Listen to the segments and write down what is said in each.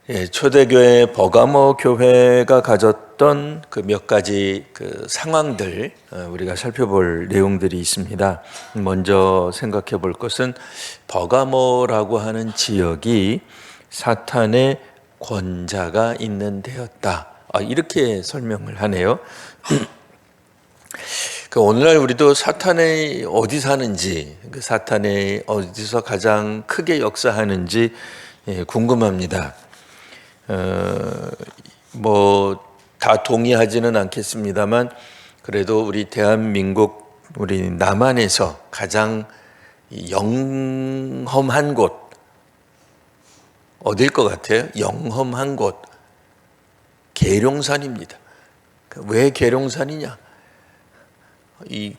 초대교회 버가모 교회가 가졌던 그 몇 가지 그 상황들 우리가 살펴볼 내용들이 있습니다. 먼저 생각해 볼 것은 버가모라고 하는 지역이 사탄의 권자가 있는 데였다. 이렇게 설명을 하네요. 오늘날 우리도 사탄이 어디 사는지, 그 사탄이 어디서 가장 크게 역사하는지 궁금합니다. 다 동의하지는 않겠습니다만 그래도 우리 대한민국, 우리 남한에서 가장 영험한 곳 어딜 것 같아요? 영험한 곳 계룡산입니다. 왜 계룡산이냐?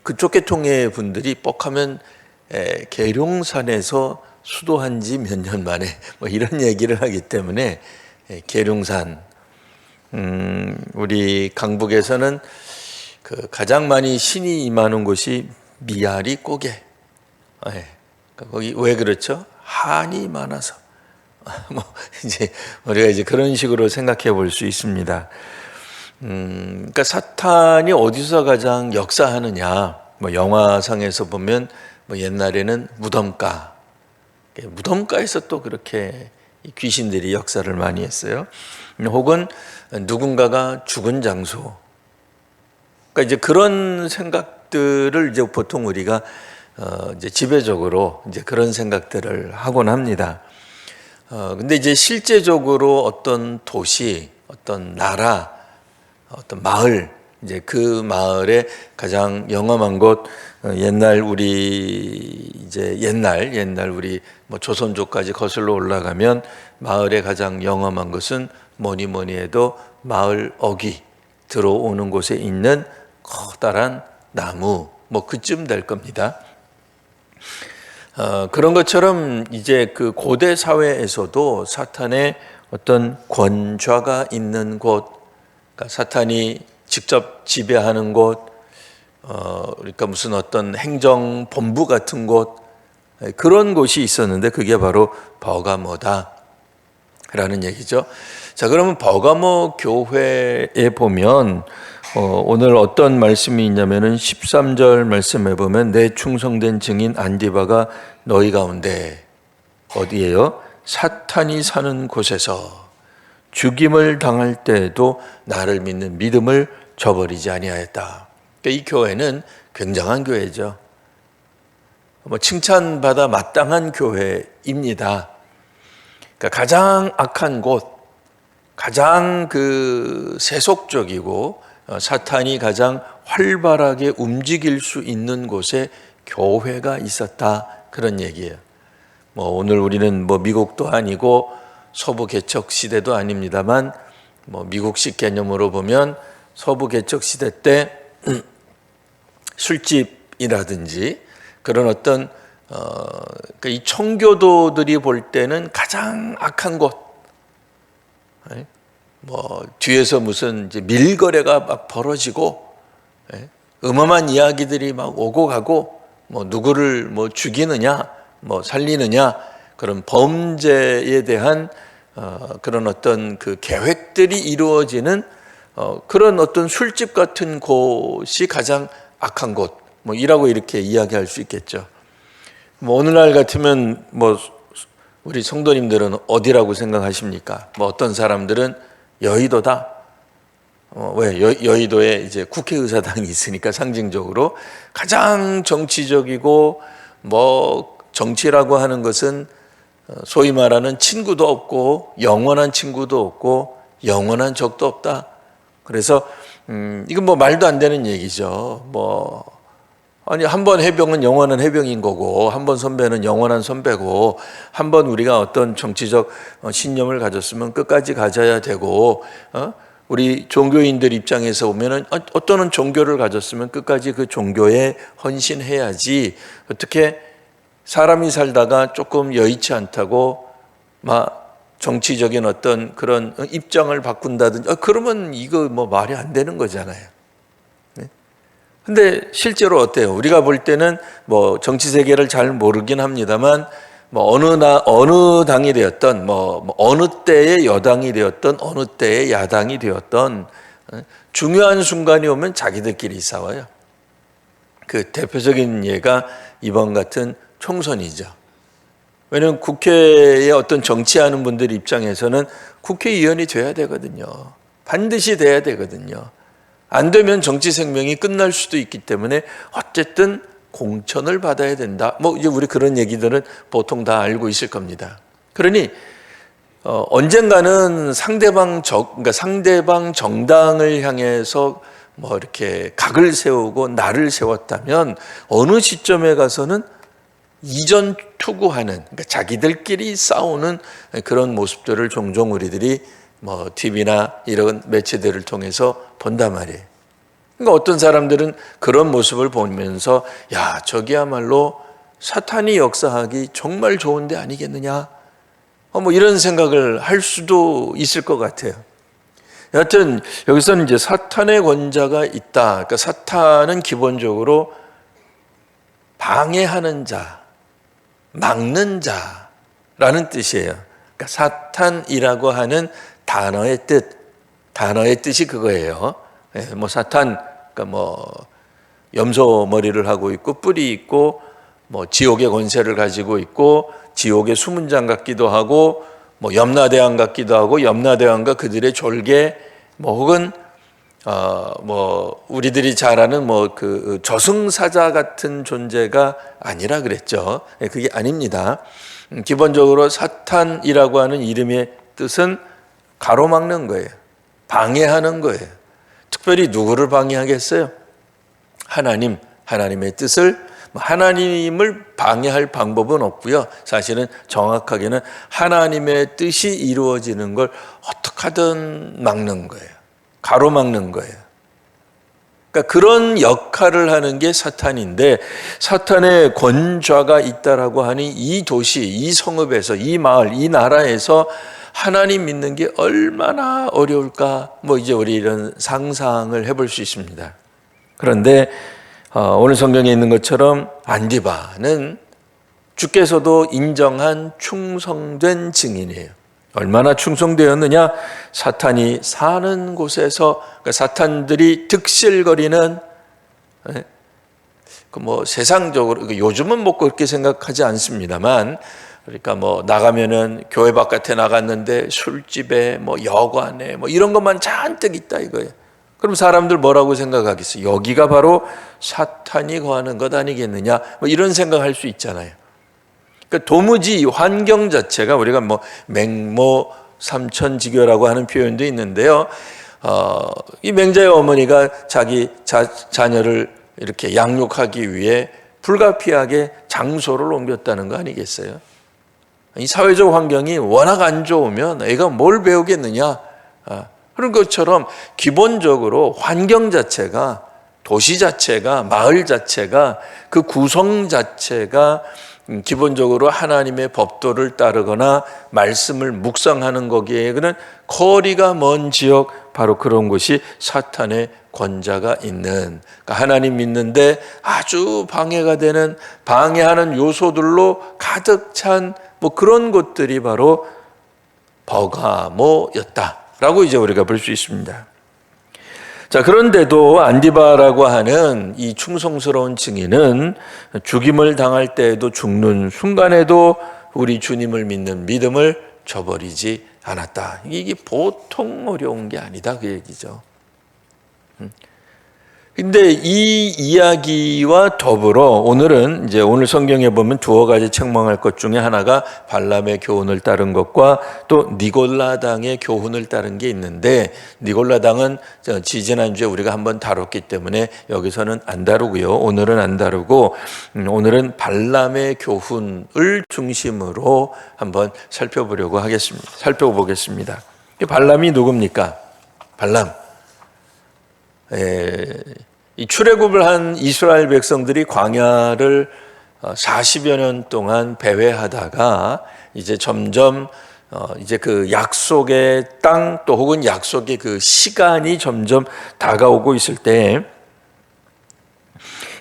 그쪽 계통의 분들이 뻑하면 계룡산에서 수도한 지 몇 년 만에 이런 얘기를 하기 때문에 계룡산, 우리 강북에서는 그 가장 많이 신이 임하는 곳이 미아리 고개. 거기 왜 그렇죠? 한이 많아서. 우리가 그런 식으로 생각해 볼 수 있습니다. 그러니까 사탄이 어디서 가장 역사하느냐? 영화상에서 보면 옛날에는 무덤가에서 또 그렇게 귀신들이 역사를 많이 했어요. 혹은 누군가가 죽은 장소. 그러니까 그런 생각들을 보통 우리가 지배적으로 그런 생각들을 하곤 합니다. 근데 실제적으로 어떤 도시, 어떤 나라, 어떤 마을, 그 마을에 가장 영험한 곳, 옛날 우리 옛날 우리 조선조까지 거슬러 올라가면 마을에 가장 영험한 것은 뭐니 해도 마을 어귀 들어오는 곳에 있는 커다란 나무, 그쯤 될 겁니다. 그런 것처럼 그 고대 사회에서도 사탄의 어떤 권좌가 있는 곳, 그러니까 사탄이 직접 지배하는 곳, 그러니까 무슨 어떤 행정본부 같은 곳, 그런 곳이 있었는데 그게 바로 버가모다라는 얘기죠. 자, 그러면 버가모 교회에 보면 오늘 어떤 말씀이 있냐면은 13절 말씀에 보면 내 충성된 증인 안디바가 너희 가운데 어디예요? 사탄이 사는 곳에서 죽임을 당할 때에도 나를 믿는 믿음을 저버리지 아니하였다. 그러니까 이 교회는 굉장한 교회죠. 칭찬받아 마땅한 교회입니다. 그러니까 가장 악한 곳, 가장 세속적이고 사탄이 가장 활발하게 움직일 수 있는 곳에 교회가 있었다, 그런 얘기예요. 오늘 우리는 미국도 아니고 서부 개척 시대도 아닙니다만 미국식 개념으로 보면 서부 개척 시대 때 술집이라든지 그런 어떤 이 청교도들이 볼 때는 가장 악한 곳, 뒤에서 무슨 밀거래가 막 벌어지고 음험한 이야기들이 막 오고 가고 누구를 죽이느냐 살리느냐 그런 범죄에 대한 그런 어떤 그 계획들이 이루어지는 그런 어떤 술집 같은 곳이 가장 악한 곳이라고 이렇게 이야기할 수 있겠죠. 오늘날 같으면 우리 성도님들은 어디라고 생각하십니까? 어떤 사람들은 여의도다. 왜? 여의도에 국회의사당이 있으니까 상징적으로 가장 정치적이고 정치라고 하는 것은 소위 말하는 친구도 없고 영원한 친구도 없고 영원한 적도 없다. 그래서 이건 말도 안 되는 얘기죠. 한 번 해병은 영원한 해병인 거고, 한 번 선배는 영원한 선배고, 한 번 우리가 어떤 정치적 신념을 가졌으면 끝까지 가져야 되고, 우리 종교인들 입장에서 보면은 어떤 종교를 가졌으면 끝까지 그 종교에 헌신해야지, 어떻게 사람이 살다가 조금 여의치 않다고 정치적인 어떤 그런 입장을 바꾼다든지, 그러면 이거 말이 안 되는 거잖아요. 근데 실제로 어때요? 우리가 볼 때는 정치 세계를 잘 모르긴 합니다만 뭐 어느 당이 되었던 뭐 어느 때의 여당이 되었던 어느 때의 야당이 되었던 중요한 순간이 오면 자기들끼리 싸워요. 그 대표적인 예가 이번 같은 총선이죠. 왜냐하면 국회에 어떤 정치하는 분들 입장에서는 국회의원이 돼야 되거든요. 반드시 돼야 되거든요. 안 되면 정치 생명이 끝날 수도 있기 때문에 어쨌든 공천을 받아야 된다. 뭐 이제 우리 그런 얘기들은 보통 다 알고 있을 겁니다. 그러니 언젠가는 그러니까 상대방 정당을 향해서 뭐 이렇게 각을 세우고 날을 세웠다면 어느 시점에 가서는 이전 투구하는, 그러니까 자기들끼리 싸우는 그런 모습들을 종종 우리들이 뭐 TV나 이런 매체들을 통해서 본단 말이에요. 그러니까 어떤 사람들은 그런 모습을 보면서 야, 저기야말로 사탄이 역사하기 정말 좋은 데 아니겠느냐, 뭐 이런 생각을 할 수도 있을 것 같아요. 여하튼 여기서는 이제 사탄의 권자가 있다. 그러니까 사탄은 기본적으로 방해하는 자, 막는 자라는 뜻이에요. 그러니까 사탄이라고 하는 단어의 뜻이 그거예요. 뭐 사탄, 그러니까 뭐 염소 머리를 하고 있고 뿔이 있고 뭐 지옥의 권세를 가지고 있고 지옥의 수문장 같기도 하고 뭐 염라대왕 같기도 하고 염라대왕과 그들의 졸개 뭐 혹은 뭐 우리들이 잘 아는 뭐 그 저승사자 같은 존재가 아니라 그랬죠. 그게 아닙니다. 기본적으로 사탄이라고 하는 이름의 뜻은 가로막는 거예요. 방해하는 거예요. 특별히 누구를 방해하겠어요? 하나님의 뜻을, 하나님을 방해할 방법은 없고요. 사실은 정확하게는 하나님의 뜻이 이루어지는 걸 어떻게 하든 막는 거예요. 가로막는 거예요. 그러니까 그런 역할을 하는 게 사탄인데, 사탄의 권좌가 있다라고 하니 이 도시, 이 성읍에서, 이 마을, 이 나라에서 하나님 믿는 게 얼마나 어려울까, 뭐 이제 우리 이런 상상을 해볼 수 있습니다. 그런데 오늘 성경에 있는 것처럼 안디바는 주께서도 인정한 충성된 증인이에요. 얼마나 충성되었느냐? 사탄이 사는 곳에서, 그러니까 사탄들이 득실거리는, 뭐 세상적으로 요즘은 뭐 그렇게 생각하지 않습니다만, 그러니까 뭐 나가면은 교회 바깥에 나갔는데 술집에 뭐 여관에 뭐 이런 것만 잔뜩 있다 이거예요. 그럼 사람들 뭐라고 생각하겠어요? 여기가 바로 사탄이 거하는 것 아니겠느냐? 뭐 이런 생각할 수 있잖아요. 그러니까 도무지 환경 자체가, 우리가 뭐 맹모 삼천지교라고 하는 표현도 있는데요. 이 맹자의 어머니가 자기 자녀를 이렇게 양육하기 위해 불가피하게 장소를 옮겼다는 거 아니겠어요? 이 사회적 환경이 워낙 안 좋으면 애가 뭘 배우겠느냐? 그런 것처럼 기본적으로 환경 자체가, 도시 자체가, 마을 자체가, 그 구성 자체가 기본적으로 하나님의 법도를 따르거나 말씀을 묵상하는 거기에는 거리가 먼 지역, 바로 그런 곳이 사탄의 권자가 있는, 그러니까 하나님 믿는데 아주 방해가 되는, 방해하는 요소들로 가득 찬 뭐 그런 곳들이 바로 버가모였다라고 이제 우리가 볼 수 있습니다. 자, 그런데도 안디바라고 하는 이 충성스러운 증인은 죽임을 당할 때에도, 죽는 순간에도 우리 주님을 믿는 믿음을 저버리지 않았다. 이게 보통 어려운 게 아니다, 그 얘기죠. 근데 이 이야기와 더불어 오늘은 이제 오늘 성경에 보면 두어 가지 책망할 것 중에 하나가 발람의 교훈을 따른 것과 또 니골라당의 교훈을 따른 게 있는데, 니골라당은 지지난주에 우리가 한번 다뤘기 때문에 여기서는 안 다루고요. 오늘은 안 다루고, 오늘은 발람의 교훈을 중심으로 한번 살펴보겠습니다. 발람이 누굽니까? 발람. 이 출애굽을 한 이스라엘 백성들이 광야를 40여 년 동안 배회하다가 이제 점점 이제 그 약속의 땅, 또 혹은 약속의 그 시간이 점점 다가오고 있을 때,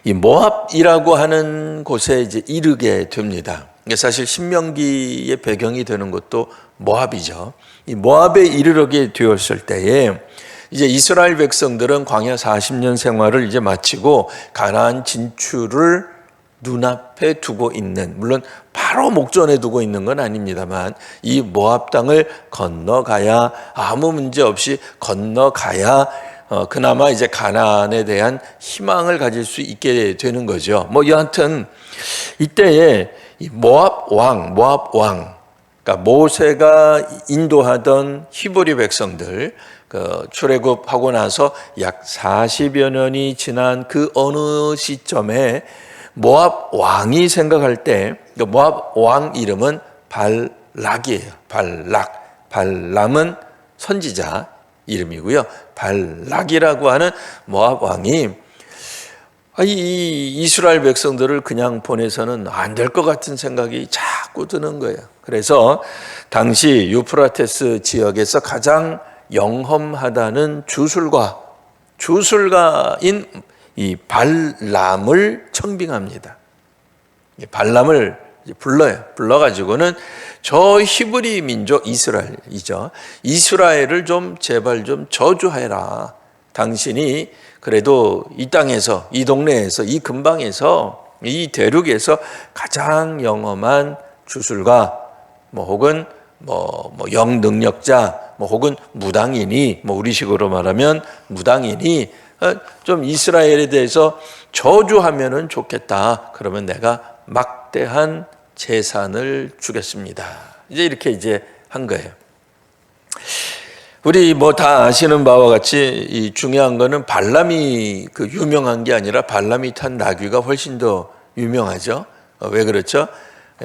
이 모압이라고 하는 곳에 이제 이르게 됩니다. 사실 신명기의 배경이 되는 것도 모압이죠. 이 모압에 이르게 되었을 때에 이제 이스라엘 백성들은 광야 40년 생활을 이제 마치고 가나안 진출을 눈앞에 두고 있는, 물론 바로 목전에 두고 있는 건 아닙니다만 이 모압 땅을 건너가야, 아무 문제 없이 건너가야 그나마 이제 가나안에 대한 희망을 가질 수 있게 되는 거죠. 뭐 여하튼 이때에 이 모압 왕, 그러니까 모세가 인도하던 히브리 백성들, 출애굽하고 나서 약 40여 년이 지난 그 어느 시점에 모압 왕이 생각할 때 모압 왕 이름은 발락이에요. 발람은 선지자 이름이고요. 발락이라고 하는 모압 왕이 이 이스라엘 백성들을 그냥 보내서는 안 될 것 같은 생각이 자꾸 드는 거예요. 그래서 당시 유프라테스 지역에서 가장 영험하다는 주술가인 이 발람을 청빙합니다. 발람을 불러요. 불러가지고는 저 히브리 민족 이스라엘이죠. 이스라엘을 좀 제발 좀 저주해라. 당신이 그래도 이 땅에서, 이 동네에서, 이 근방에서, 이 대륙에서 가장 영험한 주술가, 혹은 영능력자, 혹은 무당이니, 우리식으로 말하면 무당이니, 좀 이스라엘에 대해서 저주하면은 좋겠다. 그러면 내가 막대한 재산을 주겠습니다. 이렇게 한 거예요. 우리 다 아시는 바와 같이 이 중요한 거는 발람이 유명한 게 아니라 발람이 탄 나귀가 훨씬 더 유명하죠. 왜 그렇죠?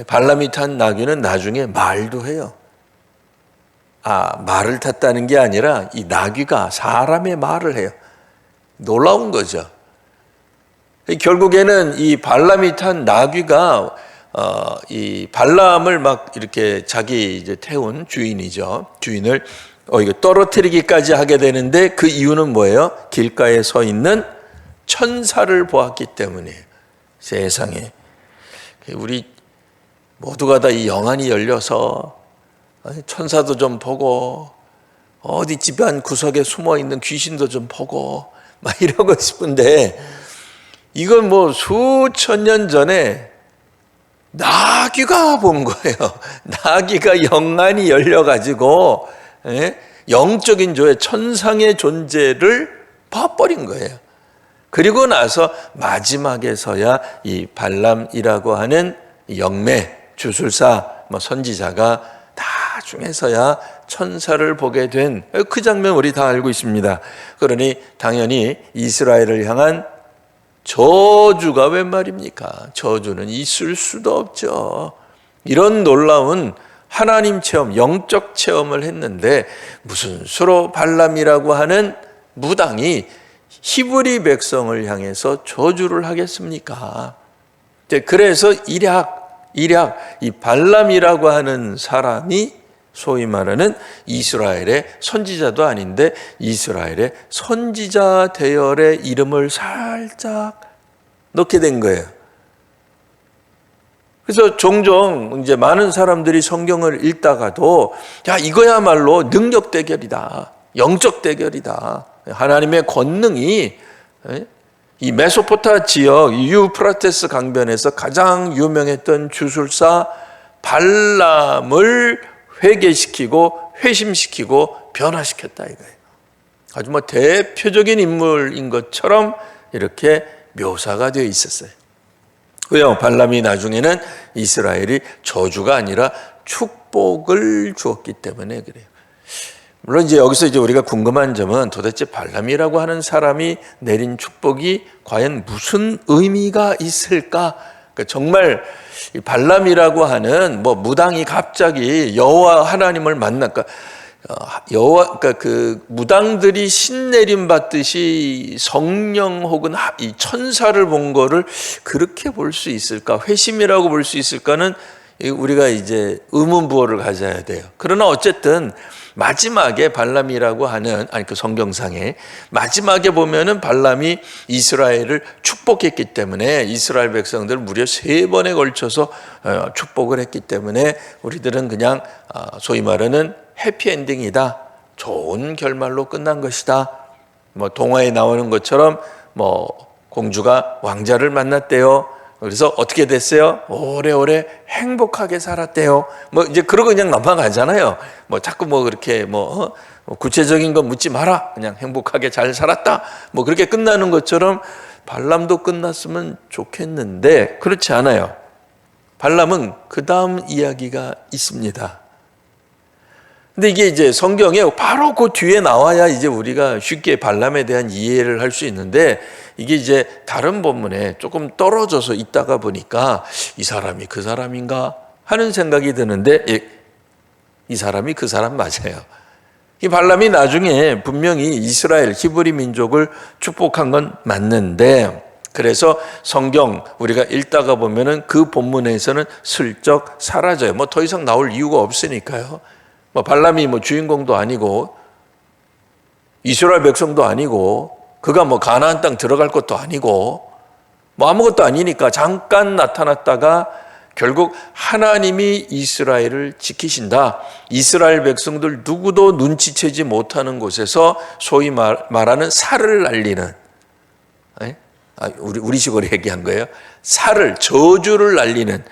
발람이 탄 나귀는 나중에 말도 해요. 말을 탔다는 게 아니라 이 나귀가 사람의 말을 해요. 놀라운 거죠. 결국에는 이 발람이 탄 나귀가 이 발람을 막 이렇게 자기 이제 태운 주인이죠. 주인을 이거 떨어뜨리기까지 하게 되는데 그 이유는 뭐예요? 길가에 서 있는 천사를 보았기 때문이에요. 세상에. 우리 모두가 다 이 영안이 열려서 천사도 좀 보고 어디 집안 구석에 숨어 있는 귀신도 좀 보고 막 이러고 싶은데 이건 수천 년 전에 나귀가 본 거예요. 나귀가 영안이 열려가지고 영적인 조의 천상의 존재를 봐버린 거예요. 그리고 나서 마지막에서야 이 발람이라고 하는 영매, 주술사, 선지자가 나중에서야 천사를 보게 된 그 장면 우리 다 알고 있습니다. 그러니 당연히 이스라엘을 향한 저주가 웬 말입니까? 저주는 있을 수도 없죠. 이런 놀라운 하나님 체험, 영적 체험을 했는데 무슨 수로 발람이라고 하는 무당이 히브리 백성을 향해서 저주를 하겠습니까? 그래서 일약 이 발람이라고 하는 사람이 소위 말하는 이스라엘의 선지자도 아닌데 이스라엘의 선지자 대열의 이름을 살짝 넣게 된 거예요. 그래서 종종 이제 많은 사람들이 성경을 읽다가도 이거야말로 능력 대결이다. 영적 대결이다. 하나님의 권능이 이 메소포타 지역 유프라테스 강변에서 가장 유명했던 주술사 발람을 회개시키고 회심시키고 변화시켰다 이거예요. 아주 대표적인 인물인 것처럼 이렇게 묘사가 되어 있었어요. 왜요? 발람이 나중에는 이스라엘이 저주가 아니라 축복을 주었기 때문에 그래요. 물론 여기서 우리가 궁금한 점은 도대체 발람이라고 하는 사람이 내린 축복이 과연 무슨 의미가 있을까? 정말 발람이라고 하는 무당이 갑자기 여호와 하나님을 만날까? 그 무당들이 신내림 받듯이 성령 혹은 이 천사를 본 거를 그렇게 볼 수 있을까? 회심이라고 볼 수 있을까는 우리가 이제 의문부호를 가져야 돼요. 그러나 어쨌든 마지막에 발람이라고 하는 그 성경상에 마지막에 보면은 발람이 이스라엘을 축복했기 때문에 이스라엘 백성들 무려 3번에 걸쳐서 축복을 했기 때문에 우리들은 그냥 소위 말하는 해피엔딩이다, 좋은 결말로 끝난 것이다. 뭐 동화에 나오는 것처럼 뭐 공주가 왕자를 만났대요. 그래서 어떻게 됐어요? 오래오래 행복하게 살았대요. 뭐 이제 그러고 그냥 넘어가잖아요. 뭐 자꾸 뭐 그렇게 구체적인 거 묻지 마라. 그냥 행복하게 잘 살았다. 뭐 그렇게 끝나는 것처럼 발람도 끝났으면 좋겠는데 그렇지 않아요. 발람은 그 다음 이야기가 있습니다. 근데 이게 이제 성경에 바로 그 뒤에 나와야 이제 우리가 쉽게 발람에 대한 이해를 할 수 있는데 이게 이제 다른 본문에 조금 떨어져서 있다가 보니까 이 사람이 그 사람인가 하는 생각이 드는데 이 사람이 그 사람 맞아요. 이 발람이 나중에 분명히 이스라엘 히브리 민족을 축복한 건 맞는데 그래서 성경 우리가 읽다가 보면은 그 본문에서는 슬쩍 사라져요. 뭐 더 이상 나올 이유가 없으니까요. 뭐 발람이 뭐 주인공도 아니고 이스라엘 백성도 아니고 그가 뭐 가나안 땅 들어갈 것도 아니고 뭐 아무것도 아니니까 잠깐 나타났다가 결국 하나님이 이스라엘을 지키신다. 이스라엘 백성들 누구도 눈치채지 못하는 곳에서 소위 말하는 살을 날리는 우리식으로 얘기한 거예요. 살을 저주를 날리는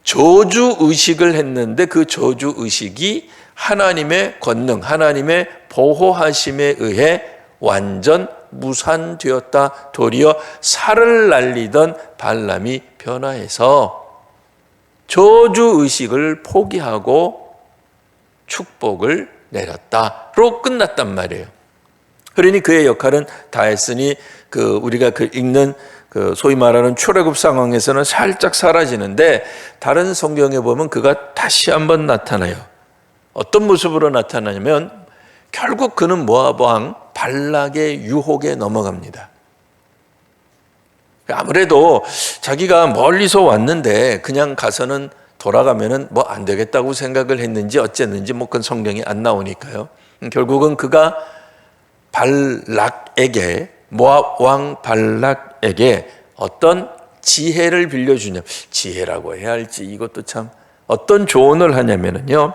저주 의식을 했는데 그 저주 의식이 하나님의 권능, 하나님의 보호하심에 의해 완전 무산되었다. 도리어 살을 날리던 발람이 변화해서 저주 의식을 포기하고 축복을 내렸다로 끝났단 말이에요. 그러니 그의 역할은 다 했으니 우리가 읽는 소위 말하는 출애굽 상황에서는 살짝 사라지는데 다른 성경에 보면 그가 다시 한번 나타나요. 어떤 모습으로 나타나냐면 결국 그는 모압 왕 발락의 유혹에 넘어갑니다. 아무래도 자기가 멀리서 왔는데 그냥 가서는 돌아가면은 뭐 안 되겠다고 생각을 했는지 어쨌는지 뭐 그건 성경이 안 나오니까요. 결국은 그가 발락에게 모압 왕 발락에게 어떤 지혜를 빌려주냐, 지혜라고 해야 할지 이것도 참 어떤 조언을 하냐면요,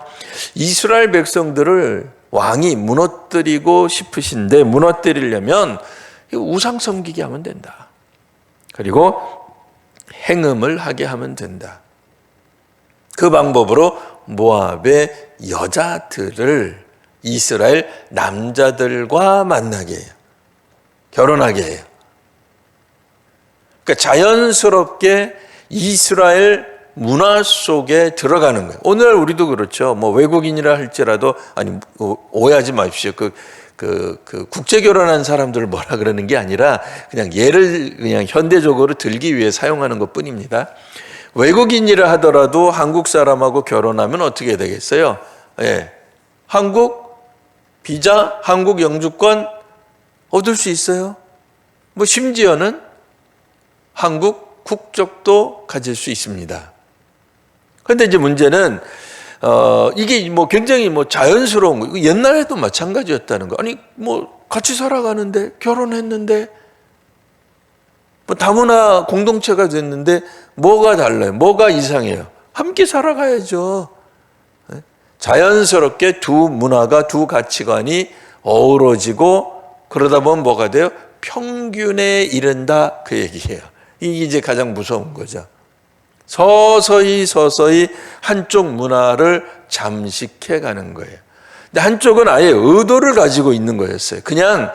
이스라엘 백성들을 왕이 무너뜨리고 싶으신데 무너뜨리려면 우상 섬기게 하면 된다. 그리고 행음을 하게 하면 된다. 그 방법으로 모압의 여자들을 이스라엘 남자들과 만나게 해요. 결혼하게 해요. 그러니까 자연스럽게 이스라엘 문화 속에 들어가는 거예요. 오늘날 우리도 그렇죠. 뭐 외국인이라 할지라도 오해하지 마십시오. 국제 결혼한 사람들을 뭐라 그러는 게 아니라 그냥 예를 그냥 현대적으로 들기 위해 사용하는 것뿐입니다. 외국인이라 하더라도 한국 사람하고 결혼하면 어떻게 되겠어요? 예. 한국 비자, 한국 영주권 얻을 수 있어요. 뭐 심지어는 한국 국적도 가질 수 있습니다. 그런데 이제 문제는 이게 뭐 굉장히 뭐 자연스러운 거. 옛날에도 마찬가지였다는 거. 아니 뭐 같이 살아가는데 결혼했는데 뭐 다문화 공동체가 됐는데 뭐가 달라요? 뭐가 이상해요? 함께 살아가야죠. 자연스럽게 두 문화가 두 가치관이 어우러지고 그러다 보면 뭐가 돼요? 평균에 이른다 그 얘기예요. 이게 이제 가장 무서운 거죠. 서서히 한쪽 문화를 잠식해 가는 거예요. 근데 한쪽은 아예 의도를 가지고 있는 거였어요. 그냥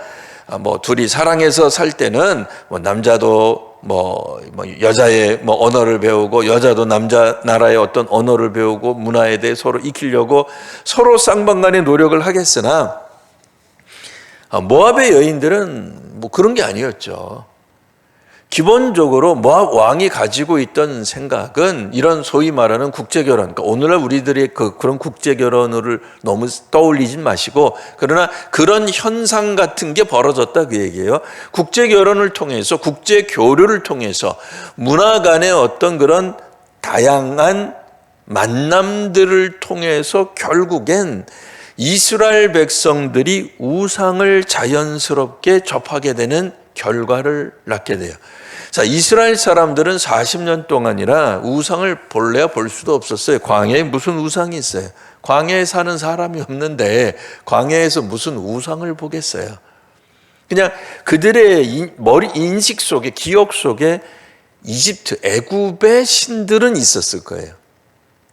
뭐 둘이 사랑해서 살 때는 뭐 남자도 뭐 여자의 뭐 언어를 배우고 여자도 남자 나라의 어떤 언어를 배우고 문화에 대해 서로 익히려고 서로 쌍방간의 노력을 하겠으나 모압의 여인들은 뭐 그런 게 아니었죠. 기본적으로 모압 왕이 가지고 있던 생각은 이런 소위 말하는 국제결혼, 그러니까 오늘날 우리들의 그런 국제결혼을 너무 떠올리진 마시고 그러나 그런 현상 같은 게 벌어졌다 그 얘기예요. 국제결혼을 통해서 국제교류를 통해서 문화 간의 어떤 그런 다양한 만남들을 통해서 결국엔 이스라엘 백성들이 우상을 자연스럽게 접하게 되는 결과를 낳게 돼요. 자, 이스라엘 사람들은 40년 동안이나 우상을 볼래야 볼 수도 없었어요. 광야에 무슨 우상이 있어요? 광야에 사는 사람이 없는데 광야에서 무슨 우상을 보겠어요? 그냥 그들의 머리 인식 속에, 기억 속에 이집트, 애굽의 신들은 있었을 거예요.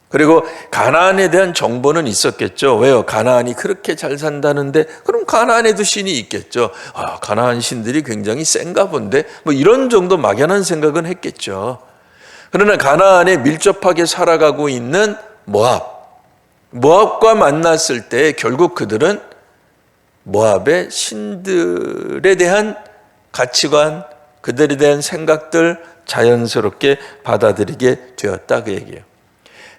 그리고 가나안에 대한 정보는 있었겠죠. 왜요? 가나안이 그렇게 잘 산다는데 그럼 가나안에도 신이 있겠죠. 아, 가나안 신들이 굉장히 센가 본데 뭐 이런 정도 막연한 생각은 했겠죠. 그러나 가나안에 밀접하게 살아가고 있는 모압과 만났을 때 결국 그들은 모압의 신들에 대한 가치관, 그들에 대한 생각들 자연스럽게 받아들이게 되었다, 그 얘기예요.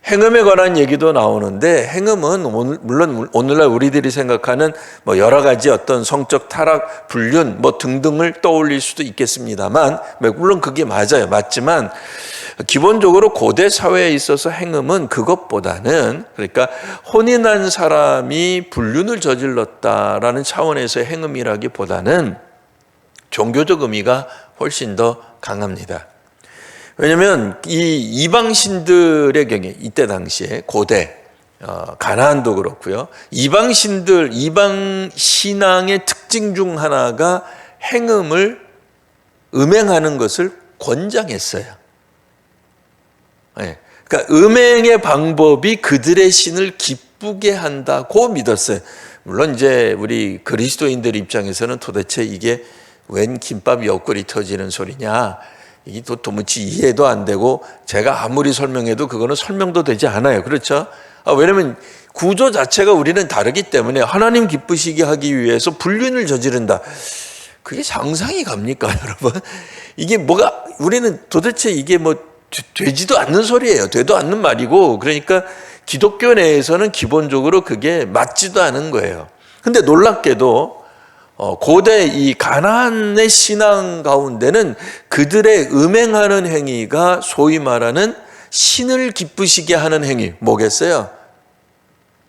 행음에 관한 얘기도 나오는데, 행음은 물론 오늘날 우리들이 생각하는 뭐 여러 가지 어떤 성적 타락, 불륜 뭐 등등을 떠올릴 수도 있겠습니다만, 물론 그게 맞지만 기본적으로 고대 사회에 있어서 행음은 그것보다는, 그러니까 혼인한 사람이 불륜을 저질렀다라는 차원에서의 행음이라기보다는 종교적 의미가 훨씬 더 강합니다. 왜냐하면 이 이방 신들의 경우에 이때 당시에 고대 가나안도 그렇고요. 이방 신들, 이방 신앙의 특징 중 하나가 행음을 음행하는 것을 권장했어요. 네. 그러니까 음행의 방법이 그들의 신을 기쁘게 한다고 믿었어요. 물론 이제 우리 그리스도인들 입장에서는 도대체 이게 웬 김밥 옆구리 터지는 소리냐, 이게 도무지 이해도 안 되고 제가 아무리 설명해도 그거는 설명도 되지 않아요. 그렇죠? 왜냐하면 구조 자체가 우리는 다르기 때문에 하나님 기쁘시게 하기 위해서 불륜을 저지른다, 그게 상상이 갑니까, 여러분? 이게 뭐가, 우리는 도대체 이게 뭐 되지도 않는 소리예요. 되도 않는 말이고, 그러니까 기독교 내에서는 기본적으로 그게 맞지도 않은 거예요. 근데 놀랍게도 고대 이 가나안의 신앙 가운데는 그들의 음행하는 행위가 소위 말하는 신을 기쁘시게 하는 행위, 뭐겠어요?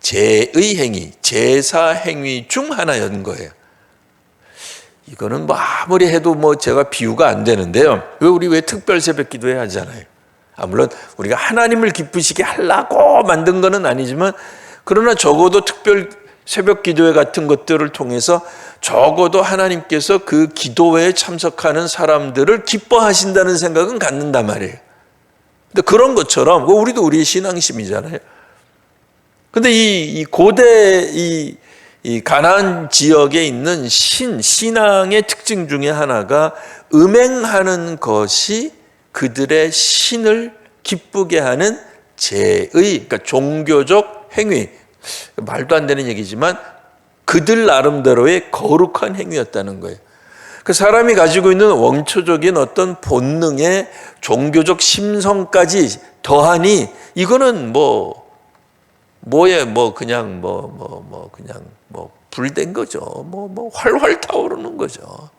제의 행위, 제사 행위 중 하나였는 거예요. 이거는 뭐 아무리 해도 뭐 제가 비유가 안 되는데요. 우리 왜 특별 새벽 기도회 하잖아요. 물론 우리가 하나님을 기쁘시게 하려고 만든 거는 아니지만, 그러나 적어도 특별 새벽 기도회 같은 것들을 통해서 적어도 하나님께서 그 기도회에 참석하는 사람들을 기뻐하신다는 생각은 갖는단 말이에요. 근데 그런 것처럼 우리도 우리의 신앙심이잖아요. 근데 이 고대 이 가나안 지역에 있는 신앙의 특징 중에 하나가 음행하는 것이 그들의 신을 기쁘게 하는 제의, 그러니까 종교적 행위, 말도 안 되는 얘기지만 그들 나름대로의 거룩한 행위였다는 거예요. 그 사람이 가지고 있는 원초적인 어떤 본능의 종교적 심성까지 더하니 이거는 그냥 불된 거죠. 활활 타오르는 거죠.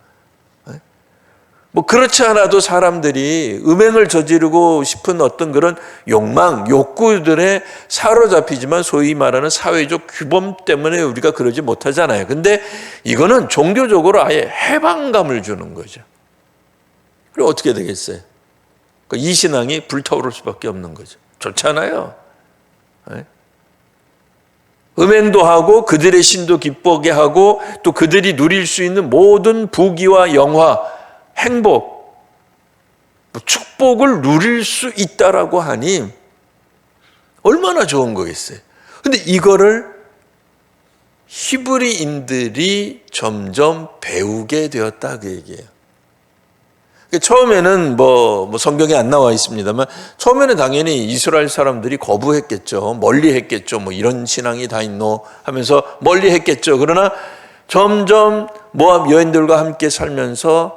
그렇지 않아도 사람들이 음행을 저지르고 싶은 어떤 그런 욕망, 욕구들에 사로잡히지만 소위 말하는 사회적 규범 때문에 우리가 그러지 못하잖아요. 근데 이거는 종교적으로 아예 해방감을 주는 거죠. 그럼 어떻게 되겠어요? 이 신앙이 불타오를 수밖에 없는 거죠. 좋잖아요. 음행도 하고 그들의 신도 기쁘게 하고 또 그들이 누릴 수 있는 모든 부귀와 영화, 행복, 축복을 누릴 수 있다라고 하니 얼마나 좋은 거겠어요. 근데 이거를 히브리인들이 점점 배우게 되었다, 그 얘기예요. 처음에는 성경에 안 나와 있습니다만 처음에는 당연히 이스라엘 사람들이 거부했겠죠. 멀리 했겠죠. 이런 신앙이 다 있노 하면서 멀리 했겠죠. 그러나 점점 모압 여인들과 함께 살면서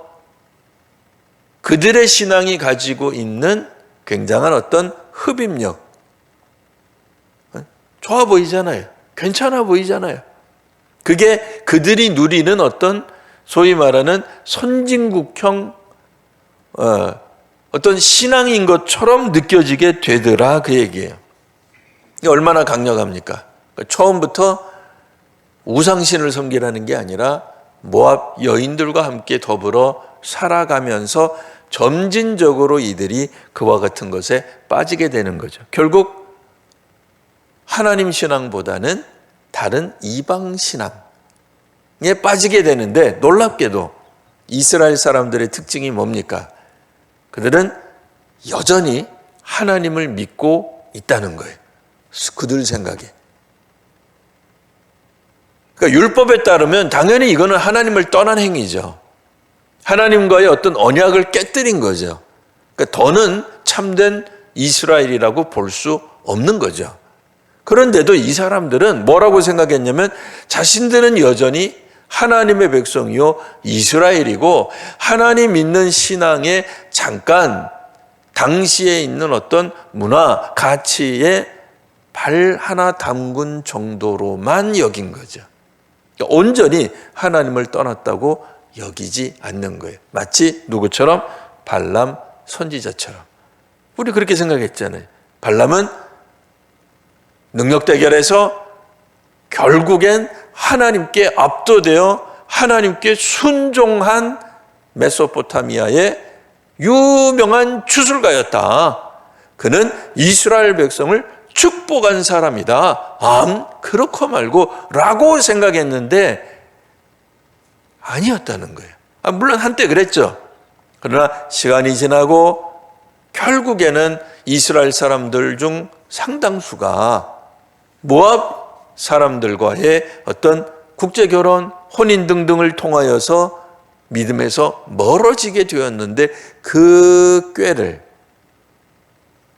그들의 신앙이 가지고 있는 굉장한 어떤 흡입력, 좋아 보이잖아요. 괜찮아 보이잖아요. 그게 그들이 누리는 어떤 소위 말하는 선진국형 어떤 신앙인 것처럼 느껴지게 되더라, 그 얘기예요. 이게 얼마나 강력합니까? 그러니까 처음부터 우상신을 섬기라는 게 아니라 모압 여인들과 함께 더불어 살아가면서 점진적으로 이들이 그와 같은 것에 빠지게 되는 거죠. 결국 하나님 신앙보다는 다른 이방 신앙에 빠지게 되는데, 놀랍게도 이스라엘 사람들의 특징이 뭡니까? 그들은 여전히 하나님을 믿고 있다는 거예요. 그들 생각에. 그러니까 율법에 따르면 당연히 이거는 하나님을 떠난 행위죠. 하나님과의 어떤 언약을 깨뜨린 거죠. 그러니까 더는 참된 이스라엘이라고 볼 수 없는 거죠. 그런데도 이 사람들은 뭐라고 생각했냐면, 자신들은 여전히 하나님의 백성이요 이스라엘이고, 하나님 믿는 신앙에 잠깐 당시에 있는 어떤 문화, 가치에 발 하나 담근 정도로만 여긴 거죠. 그러니까 온전히 하나님을 떠났다고 여기지 않는 거예요. 마치 누구처럼? 발람 선지자처럼. 우리 그렇게 생각했잖아요. 발람은 능력 대결에서 결국엔 하나님께 압도되어 하나님께 순종한 메소포타미아의 유명한 주술가였다. 그는 이스라엘 백성을 축복한 사람이다. 그렇고 말고 라고 생각했는데 아니었다는 거예요. 물론 한때 그랬죠. 그러나 시간이 지나고 결국에는 이스라엘 사람들 중 상당수가 모압 사람들과의 어떤 국제결혼, 혼인 등등을 통하여서 믿음에서 멀어지게 되었는데, 그 꾀를,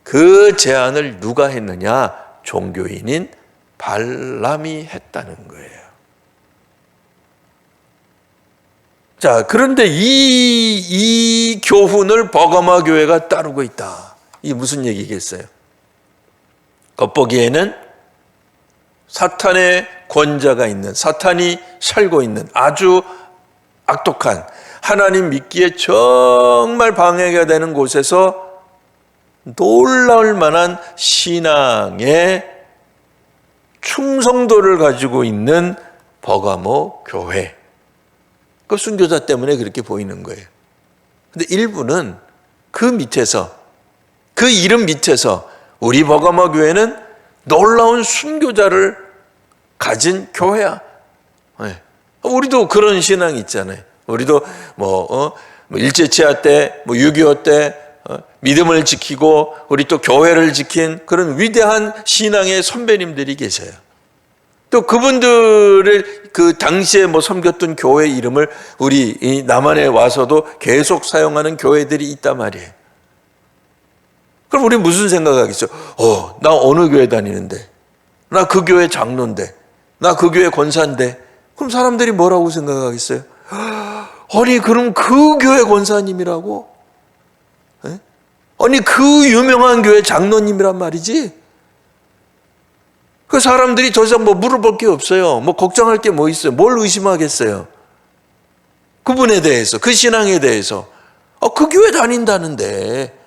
그 제안을 누가 했느냐? 종교인인 발람이 했다는 거예요. 자, 그런데 이 교훈을 버가마 교회가 따르고 있다. 이게 무슨 얘기겠어요? 겉보기에는 사탄의 권자가 있는, 사탄이 살고 있는 아주 악독한, 하나님 믿기에 정말 방해가 되는 곳에서 놀라울 만한 신앙의 충성도를 가지고 있는 버가모 교회. 그 순교자 때문에 그렇게 보이는 거예요. 근데 일부는 그 밑에서, 그 이름 밑에서 우리 버가모 교회는 놀라운 순교자를 가진 교회야. 네. 우리도 그런 신앙이 있잖아요. 우리도 일제치하 때, 6.25 때 믿음을 지키고 우리 또 교회를 지킨 그런 위대한 신앙의 선배님들이 계셔요. 또 그분들을 그 당시에 섬겼던 교회 이름을 우리 이 남한에 와서도 계속 사용하는 교회들이 있단 말이에요. 그럼 우리 무슨 생각하겠어요? 나 어느 교회 다니는데, 나 그 교회 장로인데, 나 그 교회 권사인데. 그럼 사람들이 뭐라고 생각하겠어요? 아니 그럼 그 교회 권사님이라고? 에? 아니 그 유명한 교회 장로님이란 말이지? 그 사람들이 더 이상 물어볼 게 없어요. 걱정할 게 뭐 있어요? 뭘 의심하겠어요? 그분에 대해서, 그 신앙에 대해서. 그 교회 다닌다는데.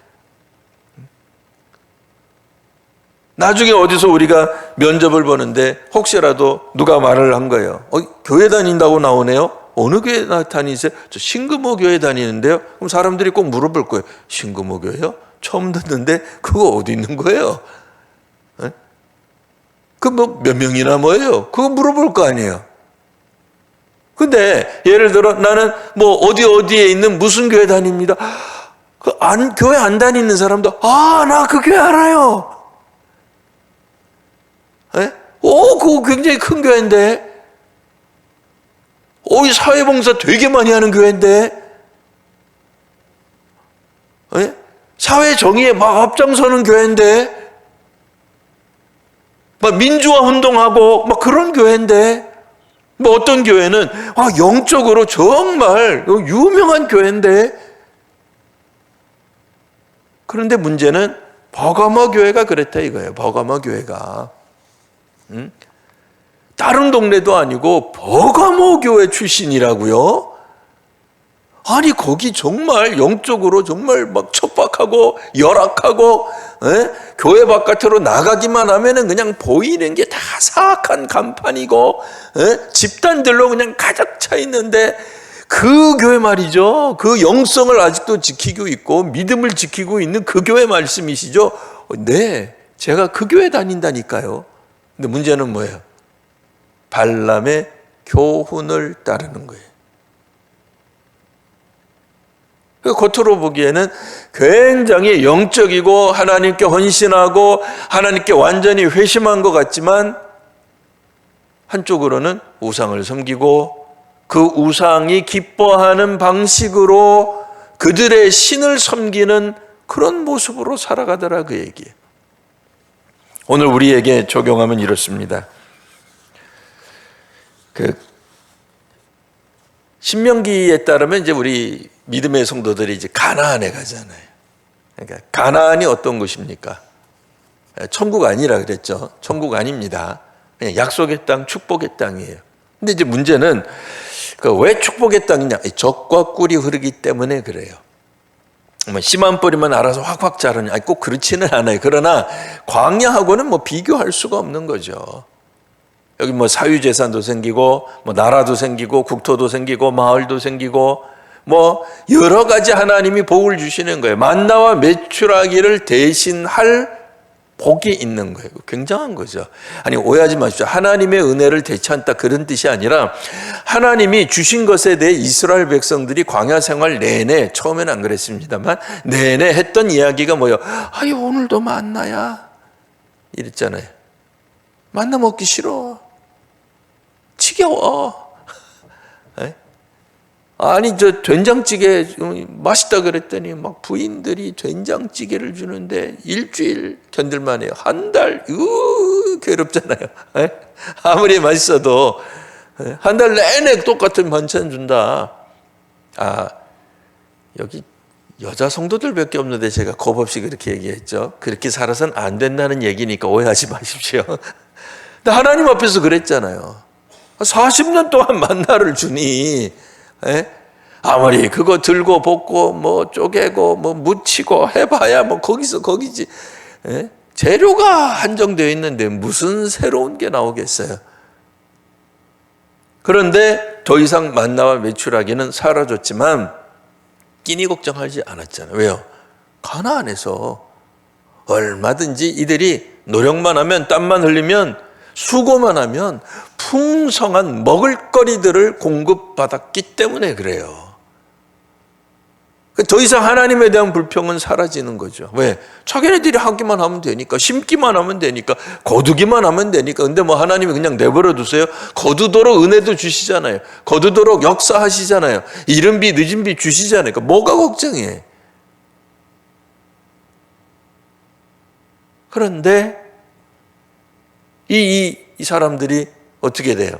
나중에 어디서 우리가 면접을 보는데 혹시라도 누가 말을 한 거예요. 교회 다닌다고 나오네요? 어느 교회 다니세요? 저 신금호 교회 다니는데요? 그럼 사람들이 꼭 물어볼 거예요. 신금호 교회요? 처음 듣는데 그거 어디 있는 거예요? 그 몇 명이나 뭐예요? 그거 물어볼 거 아니에요. 근데 예를 들어 나는 어디에 있는 무슨 교회 다닙니다. 교회 안 다니는 사람도 나 그 교회 알아요. 그거 굉장히 큰 교회인데, 이 사회봉사 되게 많이 하는 교회인데, 사회 정의에 막 앞장서는 교회인데, 막 민주화 운동하고 막 그런 교회인데, 어떤 교회는 영적으로 정말 유명한 교회인데. 그런데 문제는 버가모 교회가 그랬다 이거예요. 버가모 교회가 다른 동네도 아니고 버가모 교회 출신이라고요? 아니 거기 정말 영적으로 정말 막 척박한 폐악하고 열악하고, 교회 바깥으로 나가기만 하면은 그냥 보이는 게 다 사악한 간판이고, 집단들로 그냥 가득 차 있는데, 그 교회 말이죠. 그 영성을 아직도 지키고 있고 믿음을 지키고 있는 그 교회 말씀이시죠. 네, 제가 그 교회 다닌다니까요. 근데 문제는 뭐예요? 발람의 교훈을 따르는 거예요. 겉으로 보기에는 굉장히 영적이고 하나님께 헌신하고 하나님께 완전히 회심한 것 같지만, 한쪽으로는 우상을 섬기고 그 우상이 기뻐하는 방식으로 그들의 신을 섬기는 그런 모습으로 살아가더라, 그 얘기예요. 오늘 우리에게 적용하면 이렇습니다. 신명기에 따르면 이제 우리 믿음의 성도들이 이제 가나안에 가잖아요. 그러니까 가나안이 어떤 곳입니까? 천국 아니라 그랬죠. 천국 아닙니다. 그냥 약속의 땅, 축복의 땅이에요. 근데 이제 문제는 왜 축복의 땅이냐? 적과 꿀이 흐르기 때문에 그래요. 씨만 뿌리면 알아서 확확 자라냐? 꼭 그렇지는 않아요. 그러나 광야하고는 뭐 비교할 수가 없는 거죠. 여기 뭐 사유재산도 생기고, 뭐 나라도 생기고, 국토도 생기고, 마을도 생기고, 뭐 여러 가지 하나님이 복을 주시는 거예요. 만나와 메추라기를 대신할 복이 있는 거예요. 굉장한 거죠. 아니, 오해하지 마십시오. 하나님의 은혜를 되찾다 그런 뜻이 아니라, 하나님이 주신 것에 대해 이스라엘 백성들이 광야 생활 내내, 처음에는 안 그랬습니다만 내내 했던 이야기가 뭐예요? 아유, 오늘도 만나야 이랬잖아요. 만나 먹기 싫어, 지겨워. 아니, 저 된장찌개 맛있다 그랬더니 막 부인들이 된장찌개를 주는데 일주일 견딜만 해요. 한 달, 괴롭잖아요. 아무리 맛있어도 한 달 내내 똑같은 반찬 준다. 여기 여자 성도들밖에 없는데 제가 겁 없이 그렇게 얘기했죠. 그렇게 살아서는 안 된다는 얘기니까 오해하지 마십시오. 근데 하나님 앞에서 그랬잖아요. 40년 동안 만나를 주니, 아무리 그거 들고 볶고 뭐 쪼개고 뭐 묻히고 해봐야 뭐 거기서 거기지. 재료가 한정되어 있는데 무슨 새로운 게 나오겠어요? 그런데 더 이상 만나와 메추라기는 사라졌지만 끼니 걱정하지 않았잖아요. 왜요? 가나안에서 얼마든지 이들이 노력만 하면, 땀만 흘리면, 수고만 하면 풍성한 먹을거리들을 공급받았기 때문에 그래요. 더 이상 하나님에 대한 불평은 사라지는 거죠. 왜? 자기네들이 하기만 하면 되니까, 심기만 하면 되니까, 거두기만 하면 되니까. 근데 뭐 하나님이 그냥 내버려 두세요? 거두도록 은혜도 주시잖아요. 거두도록 역사하시잖아요. 이른 비 늦은 비 주시잖아요. 그러니까 뭐가 걱정해? 그런데 이 사람들이 어떻게 돼요?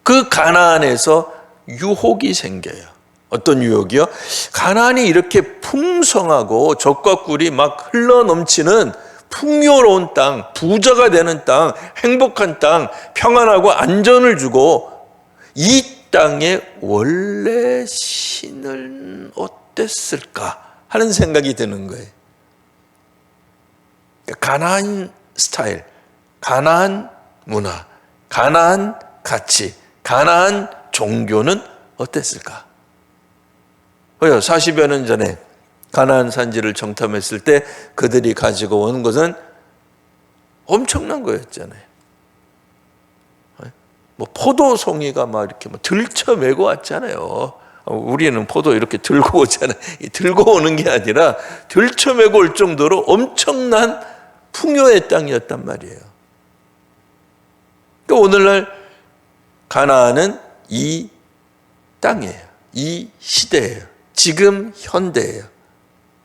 그 가나안에서 유혹이 생겨요. 어떤 유혹이요? 가나안이 이렇게 풍성하고 적과 꿀이 막 흘러넘치는 풍요로운 땅, 부자가 되는 땅, 행복한 땅, 평안하고 안전을 주고, 이 땅의 원래 신은 어땠을까 하는 생각이 드는 거예요. 가나안 스타일, 가나안 문화, 가나안 가치, 가나안 종교는 어땠을까? 왜요? 40여 년 전에 가나안 산지를 정탐했을 때 그들이 가지고 온 것은 엄청난 거였잖아요. 뭐 포도송이가 막 이렇게 들쳐매고 왔잖아요. 우리는 포도 이렇게 들고 오잖아요. 들고 오는 게 아니라 들쳐매고 올 정도로 엄청난 풍요의 땅이었단 말이에요. 그러니까 오늘날 가나안은 이 땅이에요. 이 시대예요. 지금 현대예요.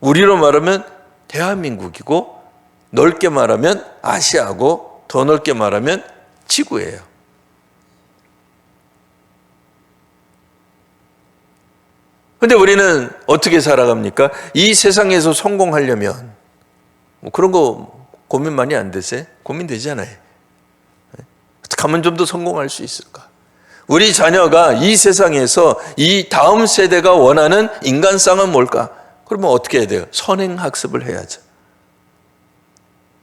우리로 말하면 대한민국이고, 넓게 말하면 아시아고, 더 넓게 말하면 지구예요. 그런데 우리는 어떻게 살아갑니까? 이 세상에서 성공하려면 뭐 그런 거 고민 많이 안 되세요? 고민되잖아요. 어떻게 하면 좀 더 성공할 수 있을까? 우리 자녀가 이 세상에서 이 다음 세대가 원하는 인간상은 뭘까? 그러면 어떻게 해야 돼요? 선행학습을 해야죠.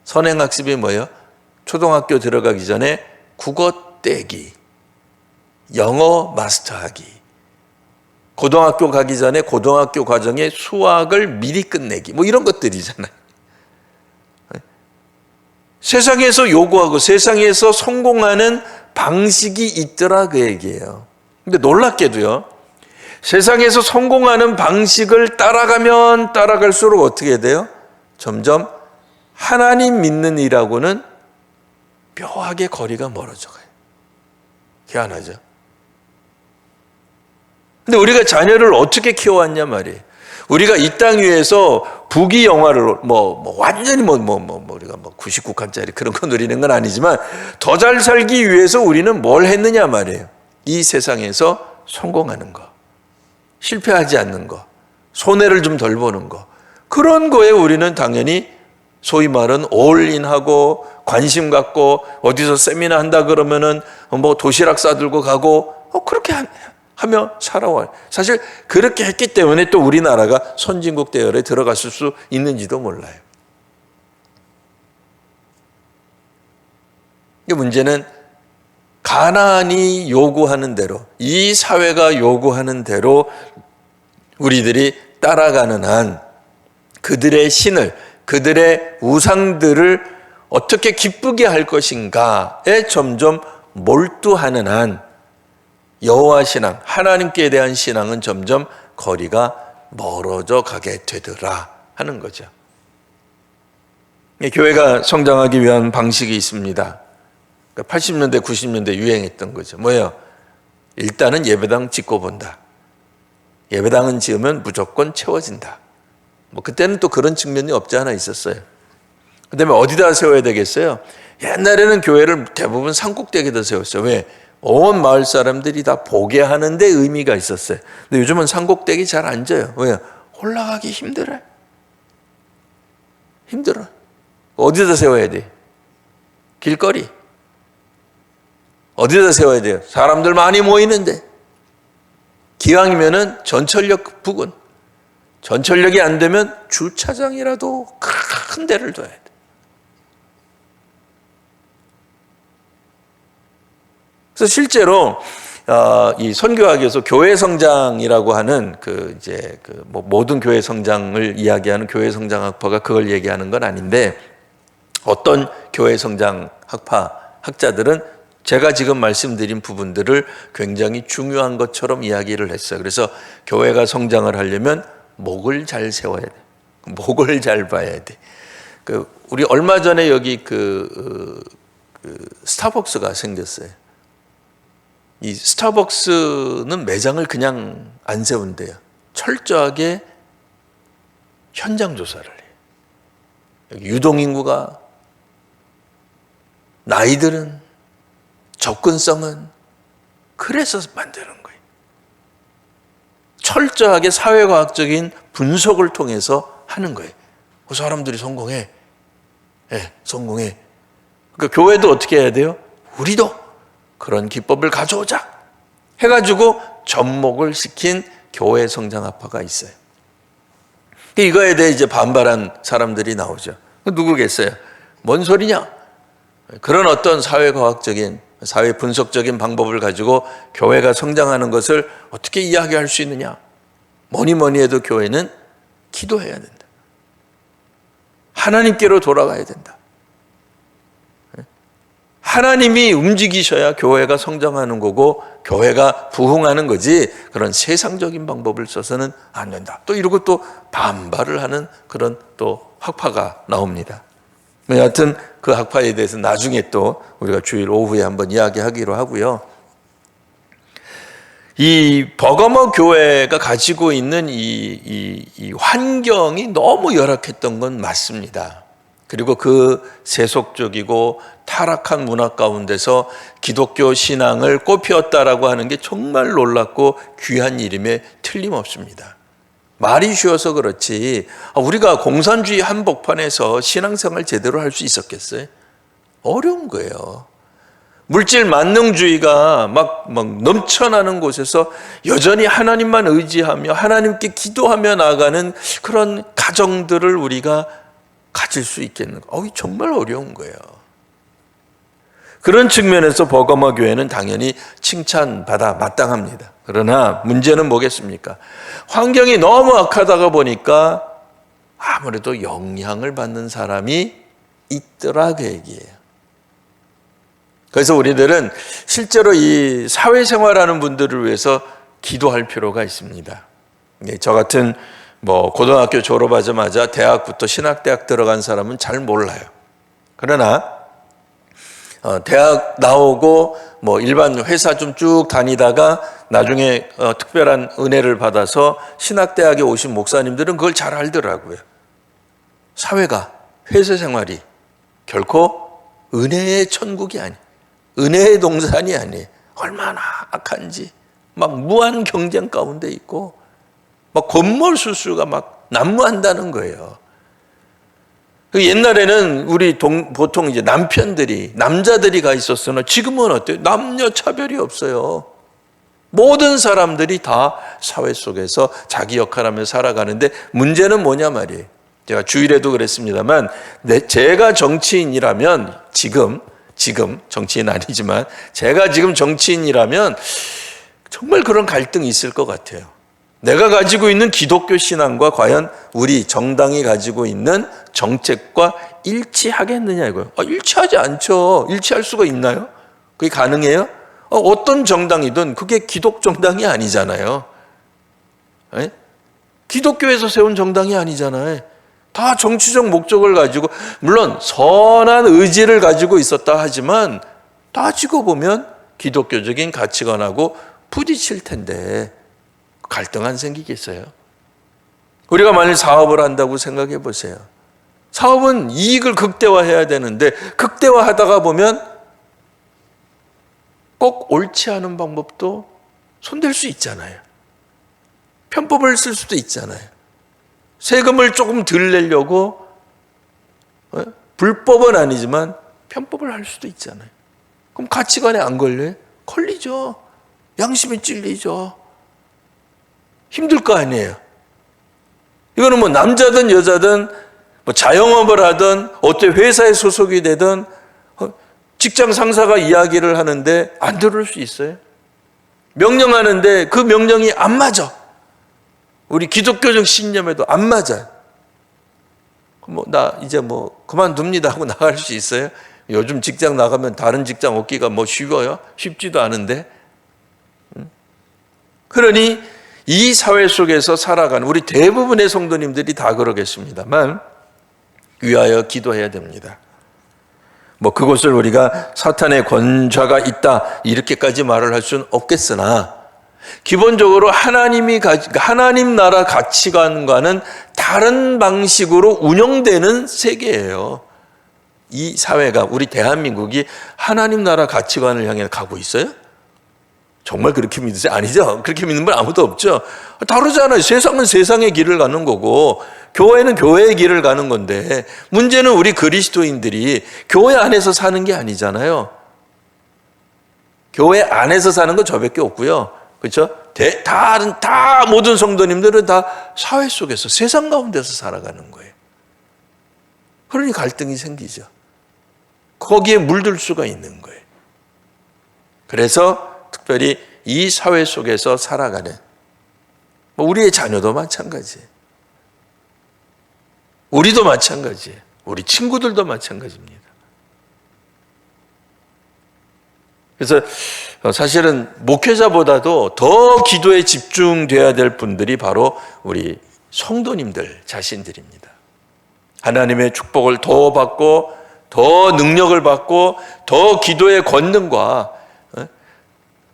선행학습이 뭐예요? 초등학교 들어가기 전에 국어 떼기, 영어 마스터하기, 고등학교 가기 전에 고등학교 과정에 수학을 미리 끝내기, 뭐 이런 것들이잖아요. 세상에서 요구하고 세상에서 성공하는 방식이 있더라 그 얘기예요. 근데 놀랍게도요, 세상에서 성공하는 방식을 따라가면 따라갈수록 어떻게 돼요? 점점 하나님 믿는 일하고는 묘하게 거리가 멀어져 가요. 희한하죠. 근데 우리가 자녀를 어떻게 키워왔냐 말이에요. 우리가 이 땅 위에서 부귀영화를 완전히 우리가 99칸짜리 그런 거 누리는 건 아니지만 더 잘 살기 위해서 우리는 뭘 했느냐 말이에요. 이 세상에서 성공하는 거, 실패하지 않는 거, 손해를 좀 덜 보는 거, 그런 거에 우리는 당연히 소위 말은 올인하고 관심 갖고 어디서 세미나 한다 그러면은 도시락 싸들고 가고 그렇게 하며 살아와요. 사실 그렇게 했기 때문에 또 우리나라가 선진국 대열에 들어갔을 수 있는지도 몰라요. 문제는 가난이 요구하는 대로, 이 사회가 요구하는 대로 우리들이 따라가는 한 그들의 신을, 그들의 우상들을 어떻게 기쁘게 할 것인가에 점점 몰두하는 한 여호와 신앙, 하나님께 대한 신앙은 점점 거리가 멀어져 가게 되더라 하는 거죠. 교회가 성장하기 위한 방식이 있습니다. 80년대, 90년대 유행했던 거죠. 뭐예요? 일단은 예배당 짓고 본다. 예배당은 지으면 무조건 채워진다. 그때는 또 그런 측면이 없지 않아 있었어요. 그 다음에 어디다 세워야 되겠어요? 옛날에는 교회를 대부분 산꼭대기에다 세웠어요. 왜? 온 마을 사람들이 다 보게 하는데 의미가 있었어요. 근데 요즘은 산꼭대기 잘 안 져요. 왜요? 올라가기 힘들어요. 힘들어. 어디다 세워야 돼? 길거리. 어디다 세워야 돼요? 사람들 많이 모이는데. 기왕이면은 전철역 부근. 전철역이 안 되면 주차장이라도 큰 데를 둬야 돼. 그래서 실제로 이 선교학에서 교회 성장이라고 하는 모든 교회 성장을 이야기하는 교회 성장 학파가 그걸 얘기하는 건 아닌데, 어떤 교회 성장 학자들은 제가 지금 말씀드린 부분들을 굉장히 중요한 것처럼 이야기를 했어요. 그래서 교회가 성장을 하려면 목을 잘 세워야 돼. 목을 잘 봐야 돼. 우리 얼마 전에 여기 스타벅스가 생겼어요. 이 스타벅스는 매장을 그냥 안 세운대요. 철저하게 현장 조사를 해요. 여기 유동인구가, 나이들은, 접근성은, 그래서 만드는 거예요. 철저하게 사회과학적인 분석을 통해서 하는 거예요. 사람들이 성공해. 네, 성공해. 그러니까 교회도 어떻게 해야 돼요? 우리도 그런 기법을 가져오자 해가지고 접목을 시킨 교회 성장학파가 있어요. 이거에 대해 이제 반발한 사람들이 나오죠. 누구겠어요? 뭔 소리냐? 그런 어떤 사회과학적인, 사회 분석적인 방법을 가지고 교회가 성장하는 것을 어떻게 이야기할 수 있느냐? 뭐니 해도 교회는 기도해야 된다. 하나님께로 돌아가야 된다. 하나님이 움직이셔야 교회가 성장하는 거고 교회가 부흥하는 거지, 그런 세상적인 방법을 써서는 안 된다. 또 이러고 또 반발을 하는 그런 또 학파가 나옵니다. 여하튼 그 학파에 대해서 나중에 또 우리가 주일 오후에 한번 이야기하기로 하고요. 이 버가모 교회가 가지고 있는 이 환경이 너무 열악했던 건 맞습니다. 그리고 그 세속적이고 타락한 문화 가운데서 기독교 신앙을 꽃피웠다라고 하는 게 정말 놀랍고 귀한 일임에 틀림없습니다. 말이 쉬워서 그렇지 우리가 공산주의 한복판에서 신앙생활 제대로 할 수 있었겠어요? 어려운 거예요. 물질 만능주의가 막 넘쳐나는 곳에서 여전히 하나님만 의지하며 하나님께 기도하며 나가는 그런 가정들을 우리가 가질 수 있겠는가? 정말 어려운 거예요. 그런 측면에서 버가모 교회는 당연히 칭찬받아 마땅합니다. 그러나 문제는 뭐겠습니까? 환경이 너무 악하다가 보니까 아무래도 영향을 받는 사람이 있더라, 그 얘기예요. 그래서 우리들은 실제로 이 사회생활하는 분들을 위해서 기도할 필요가 있습니다. 저 같은 고등학교 졸업하자마자 대학부터 신학대학 들어간 사람은 잘 몰라요. 그러나 대학 나오고 일반 회사 좀 쭉 다니다가 나중에 특별한 은혜를 받아서 신학대학에 오신 목사님들은 그걸 잘 알더라고요. 사회가, 회사 생활이 결코 은혜의 천국이 아니에요. 은혜의 동산이 아니에요. 얼마나 악한지 무한 경쟁 가운데 있고 권몰 수수가 난무한다는 거예요. 옛날에는 우리 보통 이제 남자들이 가 있었으나 지금은 어때요? 남녀 차별이 없어요. 모든 사람들이 다 사회 속에서 자기 역할하며 살아가는데 문제는 뭐냐 말이에요. 제가 주일에도 그랬습니다만 제가 정치인이라면 지금 정치인 아니지만 제가 지금 정치인이라면 정말 그런 갈등이 있을 것 같아요. 내가 가지고 있는 기독교 신앙과 과연 우리 정당이 가지고 있는 정책과 일치하겠느냐 이거예요. 일치하지 않죠. 일치할 수가 있나요? 그게 가능해요? 어떤 정당이든 그게 기독 정당이 아니잖아요. 에? 기독교에서 세운 정당이 아니잖아요. 다 정치적 목적을 가지고 물론 선한 의지를 가지고 있었다 하지만 따지고 보면 기독교적인 가치관하고 부딪힐 텐데 갈등 안 생기겠어요? 우리가 만일 사업을 한다고 생각해 보세요. 사업은 이익을 극대화해야 되는데 극대화하다가 보면 꼭 옳지 않은 방법도 손댈 수 있잖아요. 편법을 쓸 수도 있잖아요. 세금을 조금 덜 내려고 불법은 아니지만 편법을 할 수도 있잖아요. 그럼 가치관에 안 걸려요? 걸리죠. 양심이 찔리죠. 힘들 거 아니에요. 이거는 남자든 여자든 자영업을 하든 어떤 회사에 소속이 되든 직장 상사가 이야기를 하는데 안 들을 수 있어요? 명령하는데 그 명령이 안 맞아. 우리 기독교적 신념에도 안 맞아요. 나 이제 그만둡니다 하고 나갈 수 있어요? 요즘 직장 나가면 다른 직장 얻기가 쉬워요? 쉽지도 않은데. 그러니 이 사회 속에서 살아가는 우리 대부분의 성도님들이 다 그러겠습니다만 위하여 기도해야 됩니다. 그것을 우리가 사탄의 권좌가 있다 이렇게까지 말을 할 수는 없겠으나 기본적으로 하나님 나라 가치관과는 다른 방식으로 운영되는 세계예요. 이 사회가 우리 대한민국이 하나님 나라 가치관을 향해 가고 있어요? 정말 그렇게 믿으세요? 아니죠. 그렇게 믿는 분 아무도 없죠. 다르잖아요. 세상은 세상의 길을 가는 거고 교회는 교회의 길을 가는 건데 문제는 우리 그리스도인들이 교회 안에서 사는 게 아니잖아요. 교회 안에서 사는 건 저밖에 없고요. 그렇죠? 다 모든 성도님들은 다 사회 속에서 세상 가운데서 살아가는 거예요. 그러니 갈등이 생기죠. 거기에 물들 수가 있는 거예요. 그래서 특별히 이 사회 속에서 살아가는 우리의 자녀도 마찬가지예요. 우리도 마찬가지예요. 우리 친구들도 마찬가지입니다. 그래서 사실은 목회자보다도 더 기도에 집중돼야 될 분들이 바로 우리 성도님들 자신들입니다. 하나님의 축복을 더 받고 더 능력을 받고 더 기도의 권능과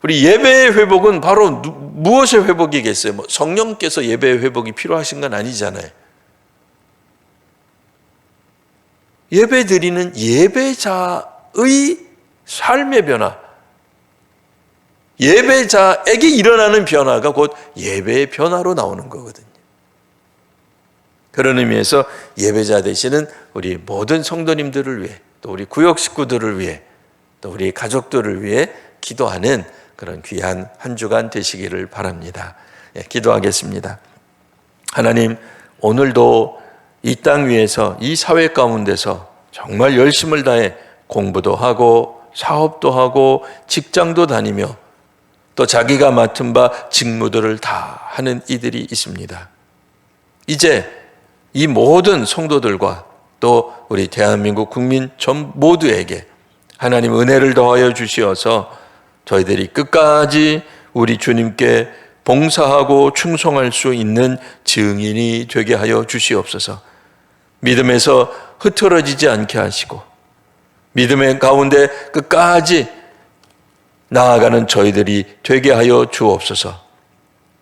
우리 예배의 회복은 바로 무엇의 회복이겠어요? 성령께서 예배의 회복이 필요하신 건 아니잖아요. 예배 드리는 예배자의 삶의 변화, 예배자에게 일어나는 변화가 곧 예배의 변화로 나오는 거거든요. 그런 의미에서 예배자 되시는 우리 모든 성도님들을 위해 또 우리 구역 식구들을 위해 또 우리 가족들을 위해 기도하는 그런 귀한 한 주간 되시기를 바랍니다. 기도하겠습니다. 하나님, 오늘도 이 땅 위에서 이 사회 가운데서 정말 열심을 다해 공부도 하고 사업도 하고 직장도 다니며 또 자기가 맡은 바 직무들을 다 하는 이들이 있습니다. 이제 이 모든 성도들과 또 우리 대한민국 국민 전 모두에게 하나님 은혜를 더하여 주시어서 저희들이 끝까지 우리 주님께 봉사하고 충성할 수 있는 증인이 되게 하여 주시옵소서. 믿음에서 흐트러지지 않게 하시고 믿음의 가운데 끝까지 나아가는 저희들이 되게 하여 주옵소서.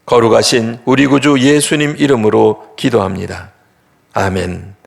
거룩하신 우리 구주 예수님 이름으로 기도합니다. 아멘.